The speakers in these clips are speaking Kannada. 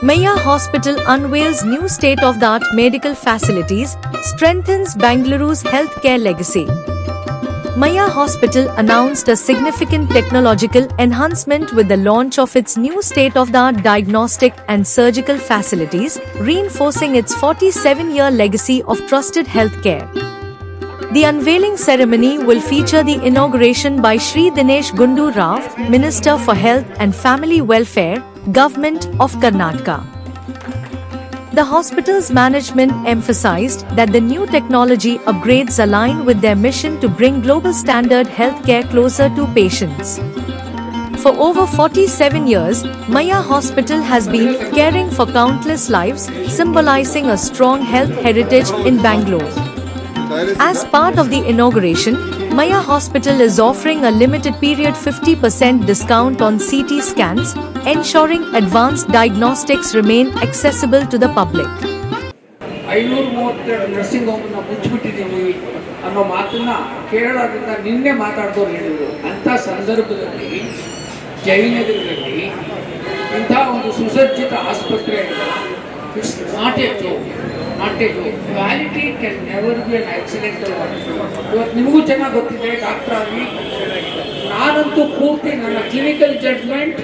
Maya Hospital unveils new state-of-the-art medical facilities, strengthens Bengaluru's healthcare legacy. Maya Hospital announced a significant technological enhancement with the launch of its new state-of-the-art diagnostic and surgical facilities, reinforcing its 47-year legacy of trusted healthcare. The unveiling ceremony will feature the inauguration by Shri Dinesh Gundu Rao, Minister for Health and Family Welfare, Government of Karnataka. The hospital's management emphasized that the new technology upgrades align with their mission to bring global standard healthcare closer to patients. For over 47 years, Maya Hospital has been caring for countless lives, symbolizing a strong health heritage in Bangalore. As part of the inauguration, Maya Hospital is offering a limited period 50% discount on CT scans, ensuring advanced diagnostics remain accessible to the public. 532 nursing home ಅನ್ನು ಮುಚ್ಚಿಬಿಟ್ಟಿದ್ದೀವಿ ಅನ್ನೋ ಮಾತನ್ನ ಕೇರಳದಿಂದ ನಿನ್ನೆ ಮಾತಾಡಿದವರು ಹೇಳಿದರು. ಅಂಥ ಸಂದರ್ಭದಲ್ಲಿ ಜಯನಗರದಲ್ಲಿ ಇಂಥ ಒಂದು ಸುಸಜ್ಜಿತ ಆಸ್ಪತ್ರೆ it's not A joke. Quality can never be an accidental one. ಇವತ್ತು ನಿಮಗೂ ಚೆನ್ನಾಗಿ ಗೊತ್ತಿದೆ ಡಾಕ್ಟರ್ ಆಗಿ ನಾನಂತೂ ಪೂರ್ತಿ ನನ್ನ ಕ್ಲಿನಿಕಲ್ ಜಡ್ಜ್ಮೆಂಟ್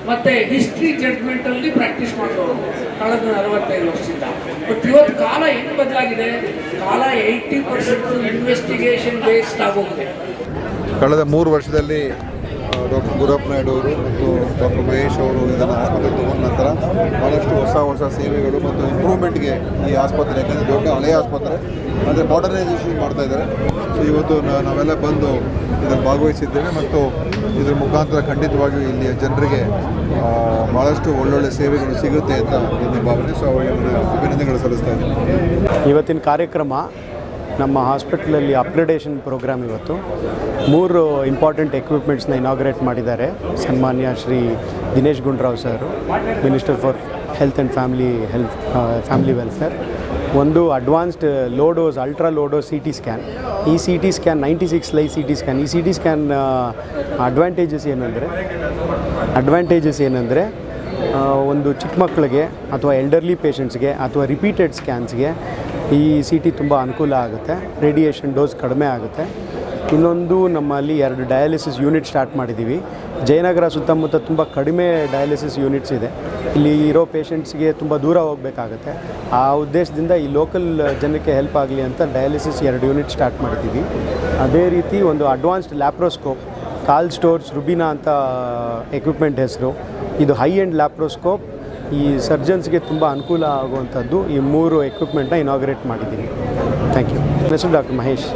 ಮತ್ತು ಹಿಸ್ಟ್ರಿ ಜಡ್ಜ್ಮೆಂಟಲ್ಲಿ ಪ್ರಾಕ್ಟೀಸ್ ಮಾಡೋರು ಕಳೆದ 45 ವರ್ಷದಿಂದ. ಬಟ್ ಇವತ್ತು ಕಾಲ ಹೆಂಗೆ ಬದಲಾಗಿದೆ, ಕಾಲ 80% ಇನ್ವೆಸ್ಟಿಗೇಷನ್ ಬೇಸ್ಡ್ ಆಗೋಗಿದೆ. ಕಳೆದ 3 ವರ್ಷದಲ್ಲಿ ಡಾಕ್ಟರ್ ಗುರಪ್ಪ ನಾಯ್ಡು ಅವರು ಮತ್ತು ಡಾಕ್ಟರ್ ಮಹೇಶ್ ಅವರು ಇದನ್ನು ಆಸ್ಪತ್ರೆ ತಗೊಂಡ ನಂತರ ಭಾಳಷ್ಟು ಹೊಸ ಸೇವೆಗಳು ಮತ್ತು ಇಂಪ್ರೂವ್ಮೆಂಟ್ಗೆ ಈ ಆಸ್ಪತ್ರೆ, ಯಾಕಂದರೆ ದೊಡ್ಡ ಹಳೆಯ ಆಸ್ಪತ್ರೆ ಅಂದರೆ ಮಾಡರ್ನೈಸೇಷನ್ ಮಾಡ್ತಾಯಿದ್ದಾರೆ. ಸೊ ಇವತ್ತು ನಾವೆಲ್ಲ ಬಂದು ಇದನ್ನು ಭಾಗವಹಿಸಿದ್ದೇವೆ ಮತ್ತು ಇದರ ಮುಖಾಂತರ ಖಂಡಿತವಾಗಿಯೂ ಇಲ್ಲಿಯ ಜನರಿಗೆ ಭಾಳಷ್ಟು ಒಳ್ಳೊಳ್ಳೆ ಸೇವೆಗಳು ಸಿಗುತ್ತೆ ಅಂತ ನನ್ನ ಭಾವನೆ. ಸೊ ಅವರಿಗೆ ಅಭಿನಂದನೆಗಳು ಸಲ್ಲಿಸ್ತಾ ಇದ್ದೀನಿ. ಇವತ್ತಿನ ಕಾರ್ಯಕ್ರಮ ನಮ್ಮ ಹಾಸ್ಪಿಟಲಲ್ಲಿ ಅಪ್ಗ್ರೇಡೇಷನ್ ಪ್ರೋಗ್ರಾಮ್. ಇವತ್ತು 3 ಇಂಪಾರ್ಟೆಂಟ್ ಎಕ್ವಿಪ್ಮೆಂಟ್ಸ್ನ ಇನಾಗ್ರೇಟ್ ಮಾಡಿದ್ದಾರೆ ಸನ್ಮಾನ್ಯ Shri Dinesh Gundu Rao sir, minister for health and family welfare. ಒಂದು advanced low dose ultra low dose CT scan. ಈ CT scan 96 slice CT scan. ಈ CT ಸ್ಕ್ಯಾನ್ ಅಡ್ವಾಂಟೇಜಸ್ ಏನಂದರೆ ಒಂದು ಚಿಕ್ಕ ಮಕ್ಕಳಿಗೆ ಅಥವಾ ಎಲ್ಡರ್ಲಿ ಪೇಷಂಟ್ಸ್ಗೆ ಅಥವಾ ರಿಪೀಟೆಡ್ ಸ್ಕ್ಯಾನ್ಸ್ಗೆ ಈ CT ತುಂಬ ಅನುಕೂಲ ಆಗುತ್ತೆ. ರೇಡಿಯೇಷನ್ ಡೋಸ್ ಕಡಿಮೆ ಆಗುತ್ತೆ. ಇನ್ನೊಂದು ನಮ್ಮಲ್ಲಿ 2 ಡಯಾಲಿಸಿಸ್ ಯೂನಿಟ್ ಸ್ಟಾರ್ಟ್ ಮಾಡಿದ್ದೀವಿ. ಜಯನಗರ ಸುತ್ತಮುತ್ತ ತುಂಬ ಕಡಿಮೆ ಡಯಾಲಿಸಿಸ್ ಯೂನಿಟ್ಸ್ ಇದೆ. ಇಲ್ಲಿ ಇರೋ ಪೇಷಂಟ್ಸ್ಗೆ ತುಂಬ ದೂರ ಹೋಗಬೇಕಾಗತ್ತೆ. ಆ ಉದ್ದೇಶದಿಂದ ಈ ಲೋಕಲ್ ಜನಕ್ಕೆ ಹೆಲ್ಪ್ ಆಗಲಿ ಅಂತ ಡಯಾಲಿಸಿಸ್ 2 ಯೂನಿಟ್ ಸ್ಟಾರ್ಟ್ ಮಾಡಿದ್ದೀವಿ. ಅದೇ ರೀತಿ ಒಂದು ಅಡ್ವಾನ್ಸ್ಡ್ ಲ್ಯಾಪ್ರೋಸ್ಕೋಪ್, ಕಾಲ್ ಸ್ಟೋರ್ಸ್ ರುಬಿನಾ ಅಂತ ಎಕ್ವಿಪ್ಮೆಂಟ್ ಹೆಸರು. ಇದು ಹೈ ಎಂಡ್ ಲ್ಯಾಪ್ರೋಸ್ಕೋಪ್. ಈ ಸರ್ಜನ್ಸ್ಗೆ ತುಂಬ ಅನುಕೂಲ ಆಗುವಂಥದ್ದು ಈ 3 ಎಕ್ವಿಪ್ಮೆಂಟ್ನ ಇನಾಗ್ರೇಟ್ ಮಾಡಿದ್ದೀನಿ. Thank you. ಹೆಸರು ಡಾಕ್ಟರ್ ಮಹೇಶ್.